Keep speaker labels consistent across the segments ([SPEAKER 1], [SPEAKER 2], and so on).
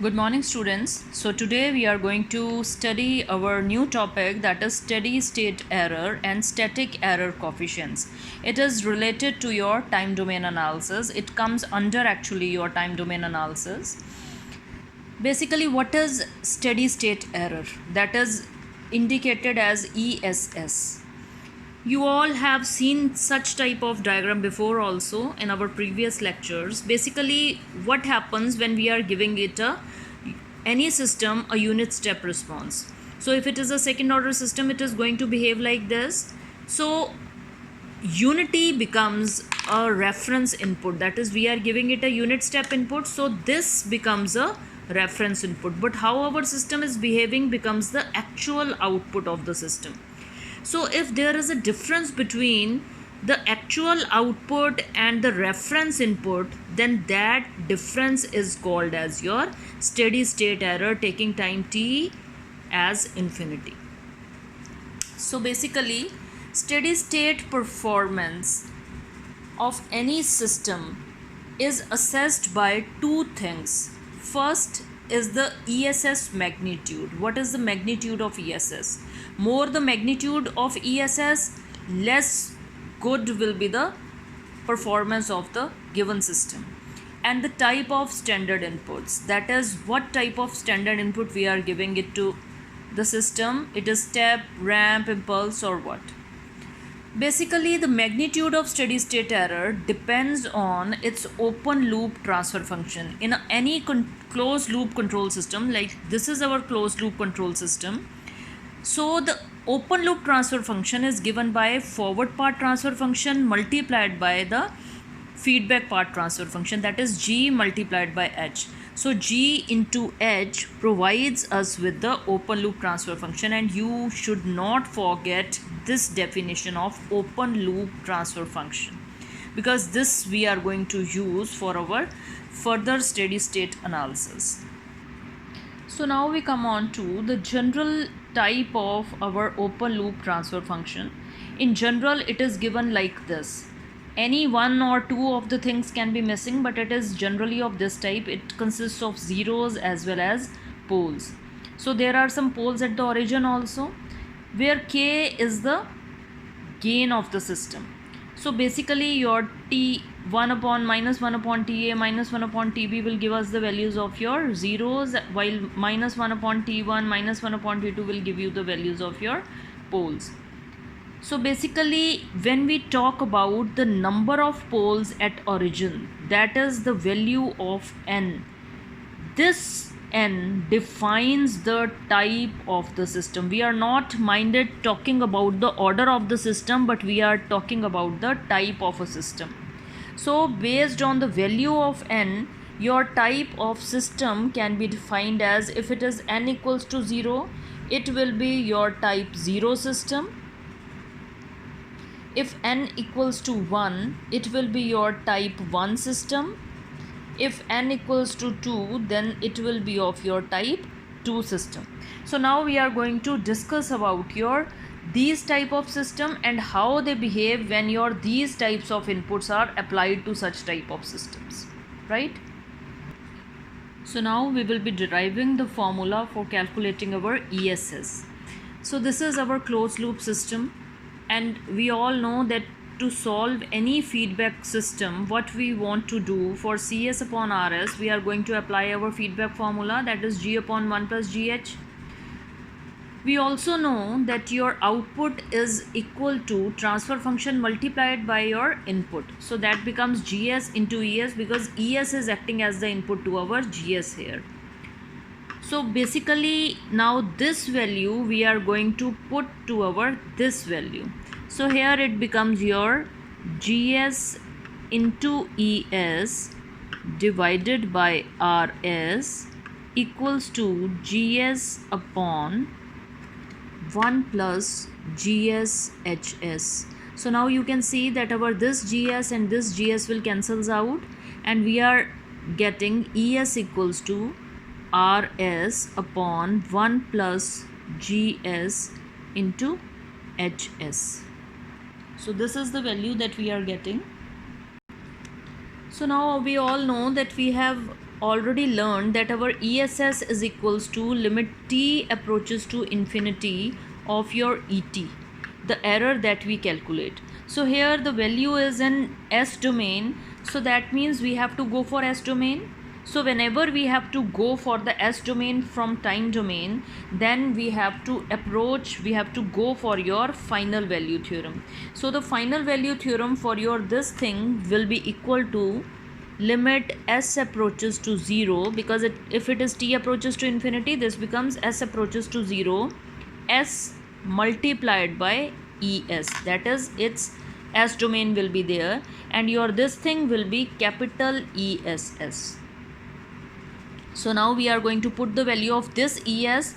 [SPEAKER 1] Good morning, students. So today we are going to study our new topic, that is steady state error and static error coefficients. It is related to your time domain analysis. It comes under actually your time domain analysis. Basically, what is steady state error? That is indicated as ESS. You all have seen such type of diagram before also in our previous lectures. Basically, what happens when we are giving it any system a unit step response. So if it is a second order system, it is going to behave like this. So unity becomes a reference input, that is we are giving it a unit step input, so this becomes a reference input, but how our system is behaving becomes the actual output of the system. So if there is a difference between the actual output and the reference input, then that difference is called as your steady state error, taking time t as infinity. So basically, steady state performance of any system is assessed by two things. First is the ESS magnitude. What is the magnitude of ESS? More the magnitude of ESS, less good will be the performance of the given system. And the type of standard inputs, that is what type of standard input we are giving it to the system. It is step, ramp, impulse, or what? Basically, the magnitude of steady state error depends on its open loop transfer function. In any closed loop control system, like this is our closed loop control system, so the open loop transfer function is given by forward path transfer function multiplied by the feedback path transfer function, that is G multiplied by H. So G into H provides us with the open loop transfer function, and you should not forget this definition of open loop transfer function, because this we are going to use for our further steady state analysis. So now we come on to the general type of our open loop transfer function. In general, it is given like this. Any one or two of the things can be missing, but it is generally of this type. It consists of zeros as well as poles. So there are some poles at the origin also, where K is the gain of the system. So basically your T1 upon minus 1 upon Ta minus 1 upon Tb will give us the values of your zeros, while minus 1 upon T1 minus 1 upon T2 will give you the values of your poles. So basically, when we talk about the number of poles at origin, that is the value of n. This n defines the type of the system. We are not minded talking about the order of the system, but we are talking about the type of a system. So based on the value of n, your type of system can be defined as, if it is n equals to 0, it will be your type 0 system. If n equals to 1, it will be your type 1 system. If n equals to 2, then it will be of your type 2 system. So now we are going to discuss about your these type of system and how they behave when your these types of inputs are applied to such type of systems, right? So now we will be deriving the formula for calculating our ESS. So this is our closed loop system, and we all know that to solve any feedback system, what we want to do for CS upon RS, we are going to apply our feedback formula, that is G upon 1 plus GH. We also know that your output is equal to transfer function multiplied by your input. So that becomes GS into ES, because ES is acting as the input to our GS here. So basically now this value we are going to put to our this value. So here it becomes your GS into ES divided by RS equals to GS upon 1 plus GS HS. So now you can see that our this GS and this GS will cancels out, and we are getting ES equals to RS upon 1 plus GS into HS. So this is the value that we are getting. So now we all know that we have already learned that our ESS is equals to limit t approaches to infinity of your ET, the error that we calculate. So here the value is in S domain, so that means we have to go for S domain. So whenever we have to go for the S domain from time domain, then we have to go for your final value theorem. So the final value theorem for your this thing will be equal to limit S approaches to 0, because if it is t approaches to infinity, this becomes S approaches to 0, S multiplied by ES, that is its S domain will be there, and your this thing will be capital ESS. So now we are going to put the value of this ES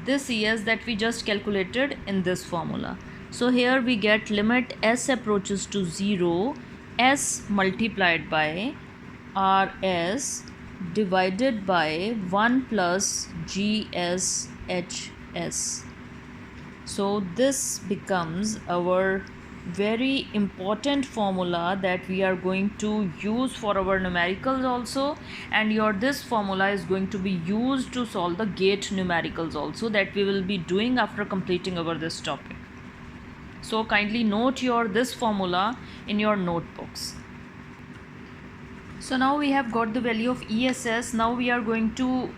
[SPEAKER 1] that we just calculated in this formula. So here we get limit S approaches to 0, S multiplied by RS divided by 1 plus GSHS. So this becomes our very important formula that we are going to use for our numericals also, and this formula is going to be used to solve the gate numericals also, that we will be doing after completing our this topic. So kindly note this formula in your notebooks. So now we have got the value of ESS. Now we are going to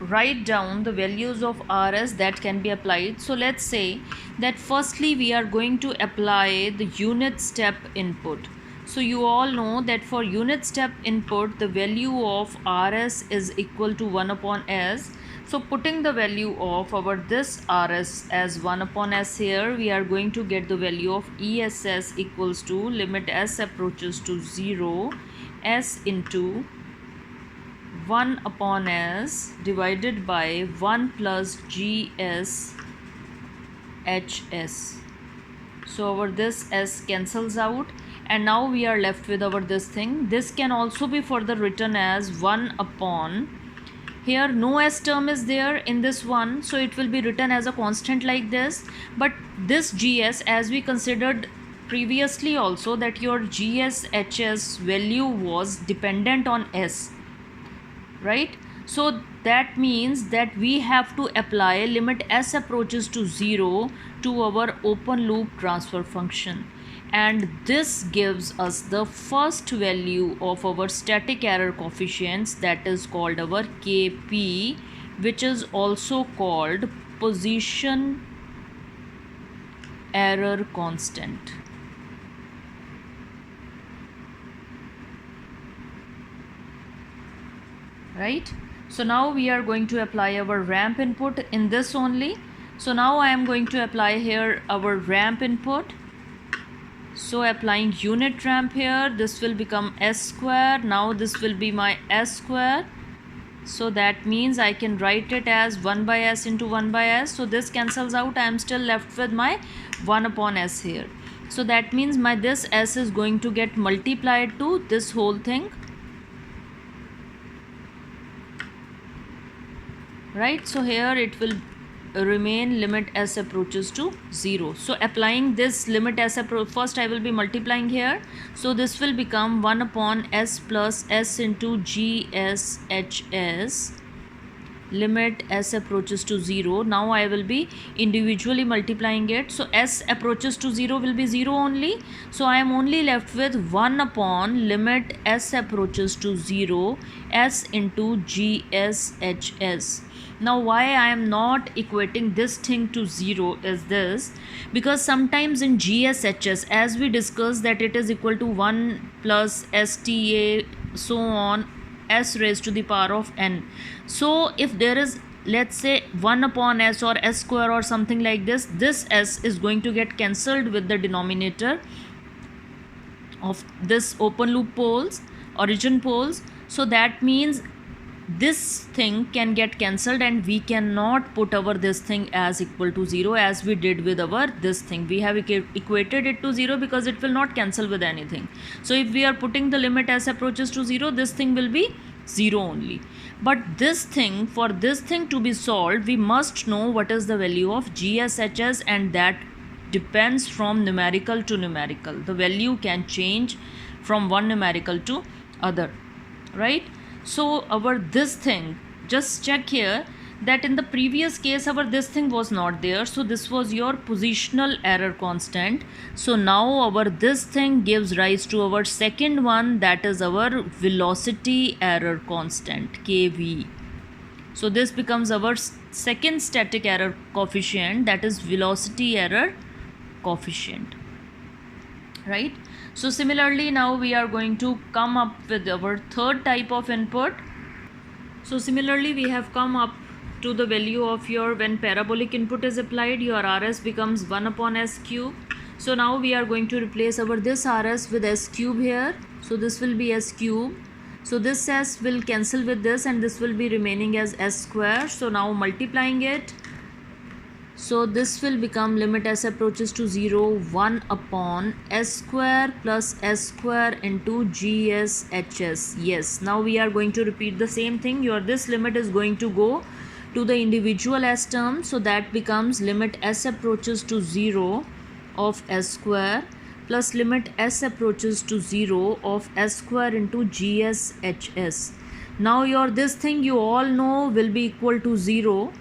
[SPEAKER 1] write down the values of RS that can be applied. So let's say that firstly we are going to apply the unit step input. So you all know that for unit step input the value of RS is equal to 1 upon S. So putting the value of our this RS as 1 upon S here, we are going to get the value of ESS equals to limit S approaches to 0, S into 1 upon S divided by 1 plus GSHS. So our this S cancels out, and now we are left with our this thing. This can also be further written as 1 upon, here no S term is there in this one, so it will be written as a constant like this. But this GS, as we considered previously also, that your GSHS value was dependent on S, right? So that means that we have to apply limit S approaches to 0 to our open loop transfer function, and this gives us the first value of our static error coefficients, that is called our KP, which is also called position error constant. Right? So now we are going to apply our ramp input in this only. So now I am going to apply here our ramp input. So applying unit ramp here, this will become S square. Now this will be my S square. So that means I can write it as 1 by S into 1 by S. So this cancels out. I am still left with my 1 upon S here. So that means my this S is going to get multiplied to this whole thing. Right? So here it will remain limit S approaches to 0. So applying this limit S approach, first I will be multiplying here. So this will become 1 upon S plus S into GSHS limit S approaches to 0. Now I will be individually multiplying it. So S approaches to 0 will be 0 only. So I am only left with 1 upon limit S approaches to 0 S into GSHS. Now why I am not equating this thing to 0 is this, because sometimes in GSHS, as we discussed, that it is equal to 1 plus STA so on S raised to the power of n. So if there is, let's say, 1 upon S or S square or something like this S is going to get cancelled with the denominator of this open loop poles, origin poles. So that means this thing can get cancelled, and we cannot put our this thing as equal to 0 as we did with our this thing. We have equated it to 0 because it will not cancel with anything. So if we are putting the limit S approaches to 0, this thing will be 0 only. But this thing, for this thing to be solved, we must know what is the value of GSHS, and that depends from numerical to numerical. The value can change from one numerical to other. right? So our this thing, just check here that in the previous case our this thing was not there, so this was your positional error constant. So now our this thing gives rise to our second one, that is our velocity error constant, kv. So this becomes our second static error coefficient, that is velocity error coefficient, right? So similarly now we are going to come up with our third type of input. So similarly we have come up to the value of your, when parabolic input is applied, your rs becomes 1 upon s cube. So now we are going to replace our this rs with s cube here. So this will be s cube. So this s will cancel with this and this will be remaining as s square. So now multiplying it, so this will become limit s approaches to 0, 1 upon s square plus s square into gshs. Yes, now we are going to repeat the same thing. Your this limit is going to go to the individual s term, so that becomes limit s approaches to 0 of s square plus limit s approaches to 0 of s square into gshs. Now your this thing you all know will be equal to 0,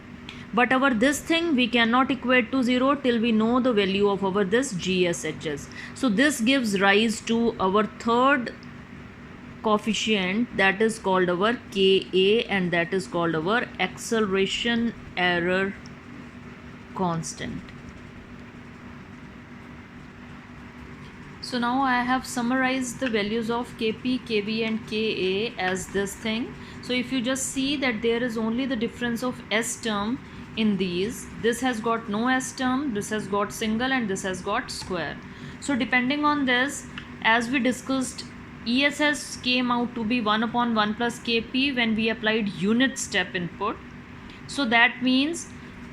[SPEAKER 1] but our this thing we cannot equate to 0 till we know the value of our this gshs. So this gives rise to our third coefficient, that is called our ka, and that is called our acceleration error constant. So now I have summarized the values of kp, kv and ka as this thing. So if you just see that there is only the difference of s term in these, this has got no s term, this has got single, and this has got square. So depending on this, as we discussed, ESS came out to be 1 upon 1 plus kp when we applied unit step input. So that means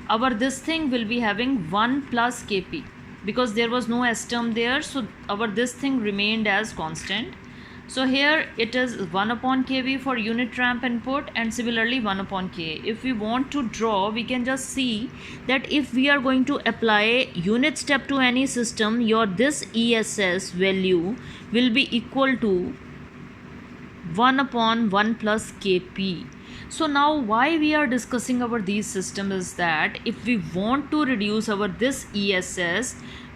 [SPEAKER 1] our this thing will be having 1 plus kp because there was no s term there, so our this thing remained as constant. So here it is 1 upon kv for unit ramp input and similarly 1 upon ka. If we want to draw, we can just see that if we are going to apply unit step to any system, your this ESS value will be equal to 1 upon 1 plus kp. So now why we are discussing our these system is that if we want to reduce our this ESS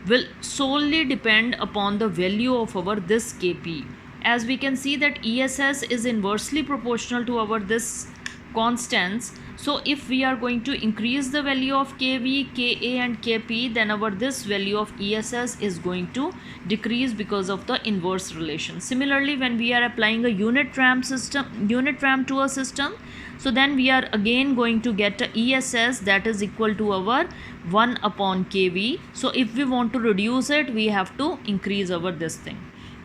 [SPEAKER 1] will solely depend upon the value of our this kp. As we can see that ESS is inversely proportional to our this constants. So if we are going to increase the value of kv, ka and kp, then our this value of ESS is going to decrease because of the inverse relation. Similarly, when we are applying a unit ramp to a system, so then we are again going to get a ESS that is equal to our 1 upon kv. So if we want to reduce it, we have to increase our this thing.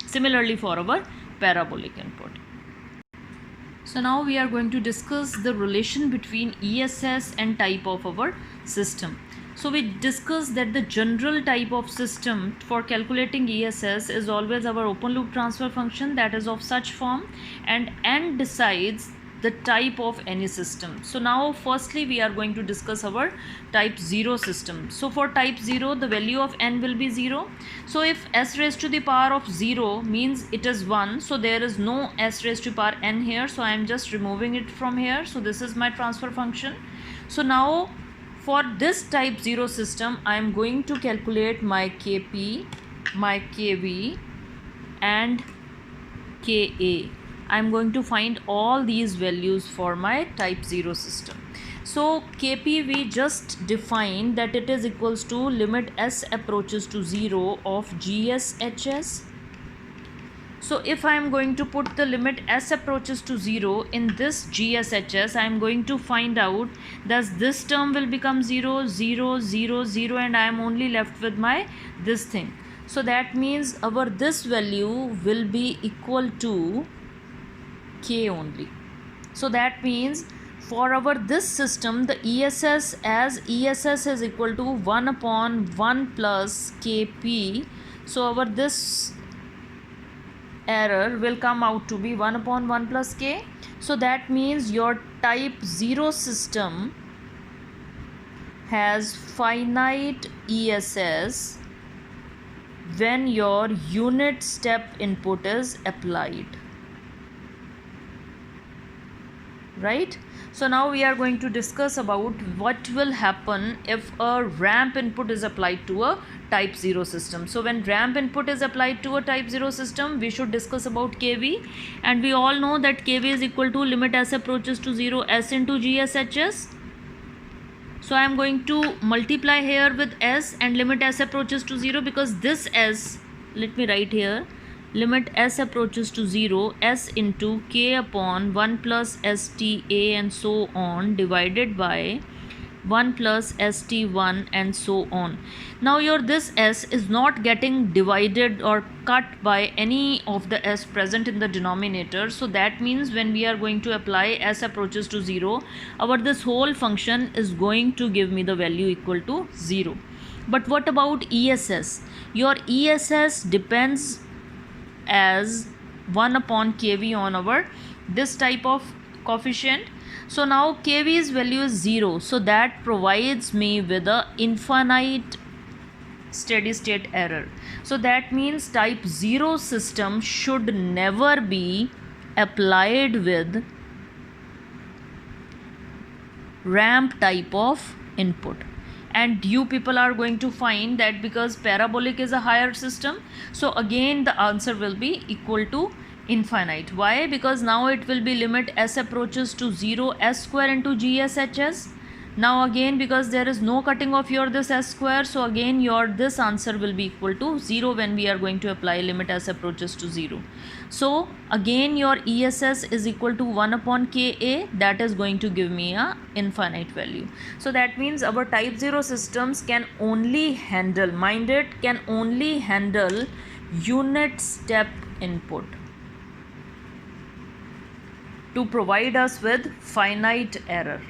[SPEAKER 1] Similarly for our parabolic input. So now we are going to discuss the relation between ESS and type of our system. So we discussed that the general type of system for calculating ESS is always our open loop transfer function, that is of such form, and n decides the type of any system. So now firstly we are going to discuss our type 0 system. So for type 0, the value of n will be 0. So if s raised to the power of 0 means it is 1, so there is no s raised to power n here, so I am just removing it from here. So this is my transfer function. So now for this type 0 system, I am going to calculate my kp, my kv and ka. I am going to find all these values for my type 0 system. So kp we just defined that it is equals to limit s approaches to 0 of gshs. So if I am going to put the limit s approaches to 0 in this gshs, I am going to find out that this term will become 0, 0, 0, 0, and I am only left with my this thing. So that means our this value will be equal to k only. So that means for our this system, the ESS as ESS is equal to 1 upon 1 plus kp. So our this error will come out to be 1 upon 1 plus k. So that means your type 0 system has finite ESS when your unit step input is applied. right? So now we are going to discuss about what will happen if a ramp input is applied to a type 0 system. So when ramp input is applied to a type 0 system, we should discuss about kV, and we all know that kV is equal to limit s approaches to 0 s into GSHS. So I am going to multiply here with s and limit s approaches to 0, because this s, let me write here, limit s approaches to 0, s into k upon 1 plus sta and so on, divided by 1 plus st1 and so on. Now your this s is not getting divided or cut by any of the s present in the denominator. So that means when we are going to apply s approaches to 0, our this whole function is going to give me the value equal to 0. But what about ESS? Your ESS depends as 1 upon kV on our this type of coefficient. So now kV's value is 0, so that provides me with a infinite steady state error. So that means type 0 system should never be applied with ramp type of input. And you people are going to find that because parabolic is a higher system, so again the answer will be equal to infinite. Why? Because now it will be limit s approaches to 0 s square into GSHS. Now again, because there is no cutting of your this s square, so again your this answer will be equal to 0 when we are going to apply limit s approaches to 0. So again your ESS is equal to 1 upon Ka, that is going to give me a infinite value. So that means our type 0 systems can only handle, mind it, can only handle unit step input to provide us with finite error,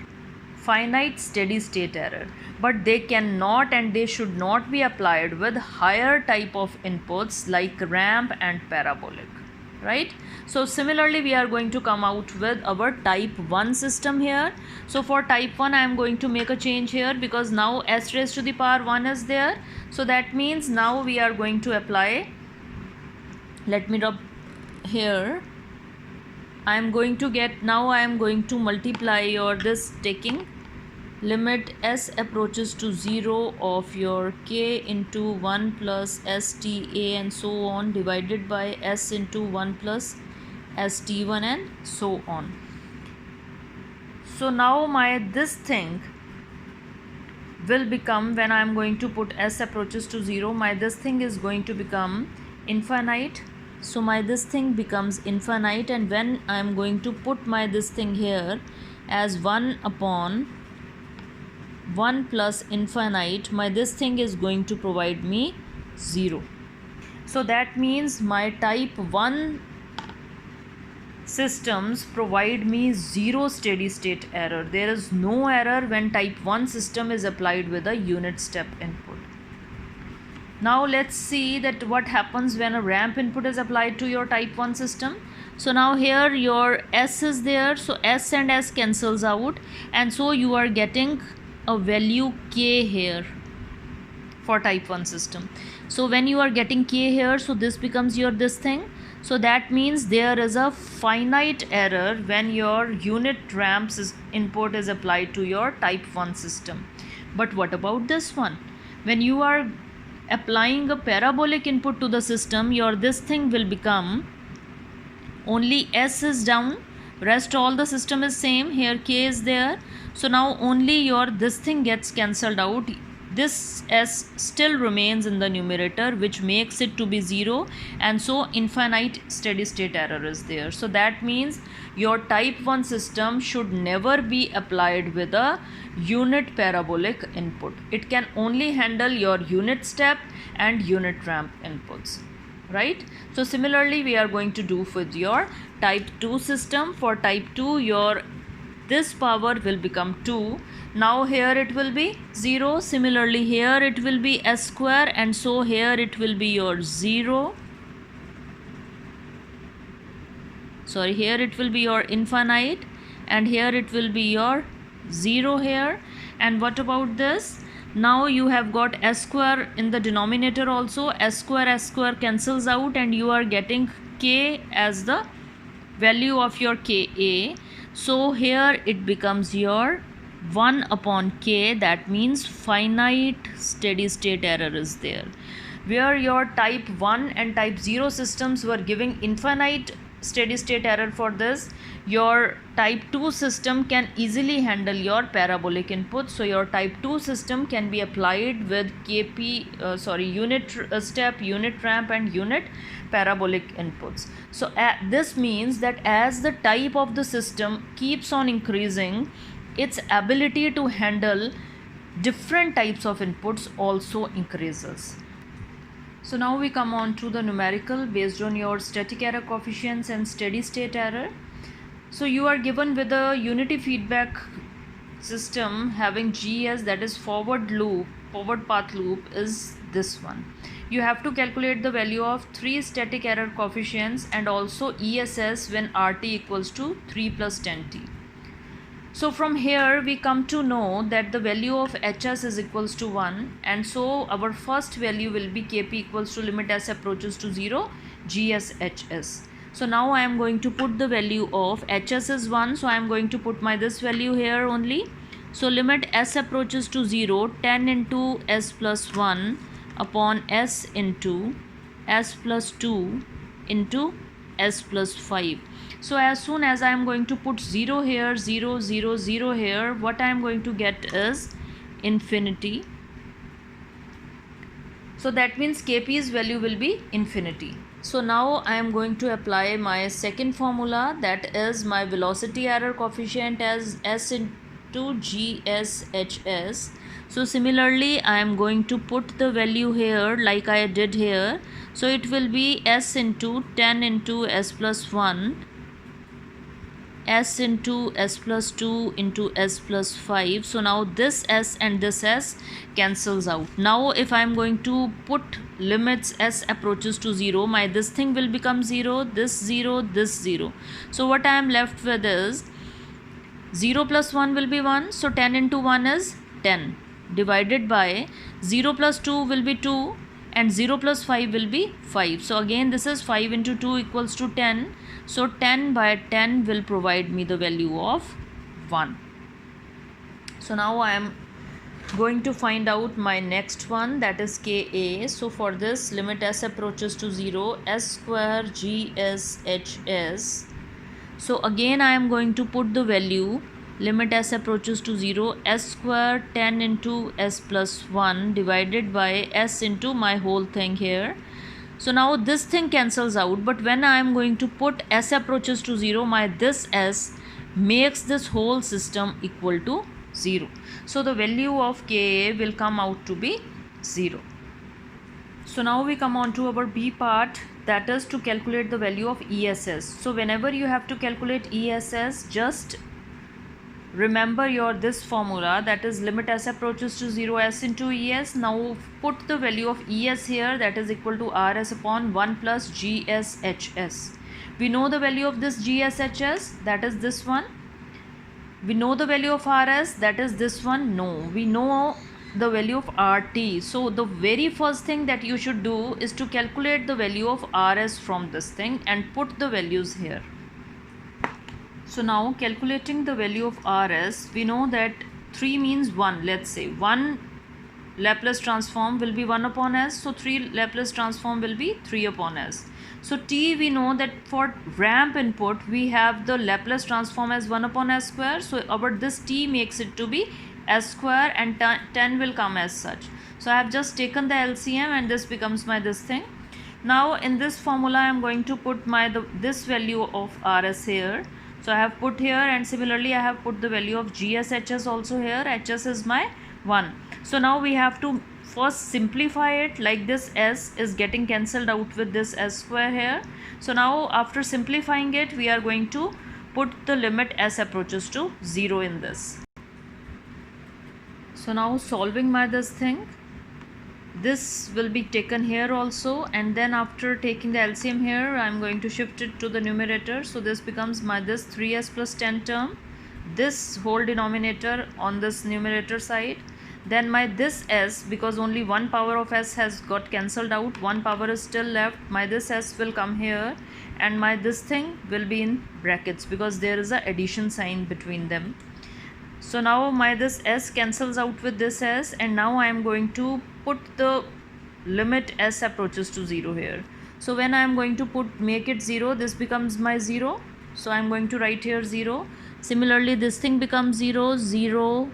[SPEAKER 1] finite steady state error, but they cannot and they should not be applied with higher type of inputs like ramp and parabolic, right? So similarly we are going to come out with our type 1 system here. So for type 1 I am going to make a change here, because now s raised to the power 1 is there. So that means now we are going to apply, let me rub here, I am going to get, now I am going to multiply your this, taking limit s approaches to 0 of your k into 1 plus sta and so on, divided by s into 1 plus st1 and so on. So now my this thing will become, when I am going to put s approaches to 0, my this thing is going to become infinite. So my this thing becomes infinite, and when I am going to put my this thing here as 1 upon 1 plus infinite, my this thing is going to provide me 0. So that means my type 1 systems provide me 0 steady state error. There is no error when type 1 system is applied with a unit step input. Now let's see that what happens when a ramp input is applied to your type 1 system. So now here your s is there, so s and s cancels out, and so you are getting a value k here for type 1 system. So when you are getting k here, so this becomes your this thing. So that means there is a finite error when your unit ramps input is applied to your type 1 system. But what about this one? When you are applying a parabolic input to the system, your this thing will become, only s is down, rest all the system is same, here k is there. So now only your this thing gets cancelled out, this s still remains in the numerator, which makes it to be 0, and so infinite steady state error is there. So that means your type 1 system should never be applied with a unit parabolic input. It can only handle your unit step and unit ramp inputs, right? So similarly we are going to do with your type 2 system. For type 2, your this power will become 2. Now here it will be 0. Similarly here it will be s square, and so here it will be your 0. Sorry, here it will be your infinite, and here it will be your 0 here. And what about this? Now you have got s square in the denominator also, s square cancels out, and you are getting k as the value of your ka. So here it becomes your 1 upon k, that means finite steady state error is there. Where your type 1 and type 0 systems were giving infinite steady state error for this, your type 2 system can easily handle your parabolic input. So your type 2 system can be applied with unit step, unit ramp and unit parabolic inputs. So this means that as the type of the system keeps on increasing, its ability to handle different types of inputs also increases. So now we come on to the numerical based on your static error coefficients and steady state error. So you are given with a unity feedback system having GS, that is forward path loop, is this one. You have to calculate the value of 3 static error coefficients and also ESS when RT equals to 3 plus 10T. So from here we come to know that the value of HS is equals to 1, and so our first value will be Kp equals to limit S approaches to 0 GSHS. So now I am going to put the value of HS is 1, so I am going to put my this value here only. So limit S approaches to 0, 10 into S plus 1 upon S into S plus 2 into S plus 5. So as soon as I am going to put 0 here, 0, 0, 0 here, what I am going to get is infinity. So that means Kp's value will be infinity. So now I am going to apply my second formula, that is my velocity error coefficient as S into GSHS. So similarly I am going to put the value here like I did here. So it will be S into 10 into S plus 1, S into S plus 2 into S plus 5. So now this S and this S cancels out. Now if I am going to put limits S approaches to 0, my this thing will become 0, this 0, this 0. So what I am left with is 0 plus 1 will be 1. So 10 into 1 is 10 divided by 0 plus 2 will be 2 and 0 plus 5 will be 5. So again this is 5 into 2 equals to 10. So 10 by 10 will provide me the value of 1. So now I am going to find out my next one, that is Ka. So for this, limit S approaches to 0, S square GSHS. So again I am going to put the value limit S approaches to 0, S square 10 into S plus 1 divided by S into my whole thing here. So now this thing cancels out, but when I am going to put S approaches to 0, my this S makes this whole system equal to 0. So the value of Ka will come out to be 0. So now we come on to our B part, that is to calculate the value of ESS. So whenever you have to calculate ESS, just remember your this formula, that is limit S approaches to 0, S into ES. Now put the value of ES here, that is equal to RS upon 1 plus GSHS. We know the value of this GSHS, that is this one. We know the value of RS, that is this one. No, we know the value of RT. So the very first thing that you should do is to calculate the value of RS from this thing and put the values here. So now calculating the value of RS, we know that 3 means 1. Let's say 1 Laplace transform will be 1 upon S. So 3 Laplace transform will be 3 upon S. So T, we know that for ramp input, we have the Laplace transform as 1 upon S square. So our this T makes it to be S square and 10 will come as such. So I have just taken the LCM and this becomes my this thing. Now in this formula, I am going to put my this value of RS here. So I have put here, and similarly I have put the value of GSHS also here. HS is my 1. So now we have to first simplify it, like this S is getting cancelled out with this S square here. So now after simplifying it, we are going to put the limit S approaches to 0 in this. So now solving my this thing, this will be taken here also, and then after taking the LCM here, I am going to shift it to the numerator. So this becomes my this 3s plus 10 term, this whole denominator on this numerator side, then my this S, because only one power of S has got cancelled out, one power is still left, my this S will come here, and my this thing will be in brackets because there is a addition sign between them. So now my this s cancels out with this s, and now I am going to put the limit s approaches to 0 here. So when I am going to make it 0, this becomes my 0. So I am going to write here 0. Similarly, this thing becomes 0, 0.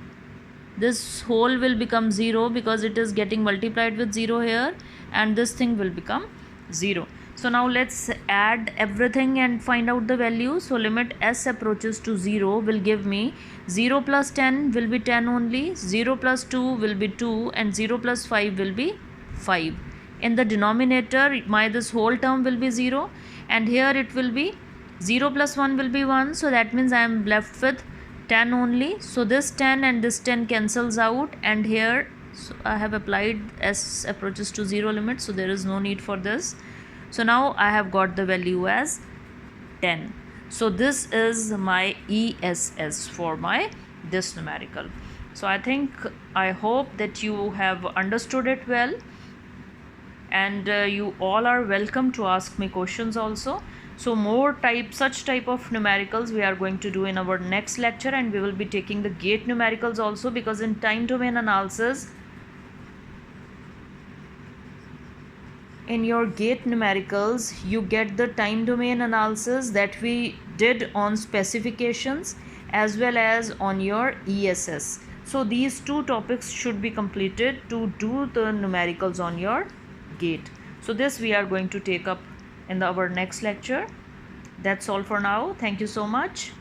[SPEAKER 1] This whole will become 0 because it is getting multiplied with 0 here, and this thing will become 0. So now let's add everything and find out the value. So limit s approaches to 0 will give me 0 plus 10 will be 10 only, 0 plus 2 will be 2, and 0 plus 5 will be 5. In the denominator, my this whole term will be 0, and here it will be 0 plus 1 will be 1. So that means I am left with 10 only. So this 10 and this 10 cancels out, and here so I have applied s approaches to 0 limit, so there is no need for this. So now I have got the value as 10. So this is my ESS for my this numerical. So I hope that you have understood it well, and you all are welcome to ask me questions also. So more such type of numericals we are going to do in our next lecture, and we will be taking the gate numericals also, because in time domain analysis, in your gate numericals, you get the time domain analysis that we did on specifications as well as on your ESS. So these two topics should be completed to do the numericals on your gate. So this we are going to take up in our next lecture. That's all for now. Thank you so much.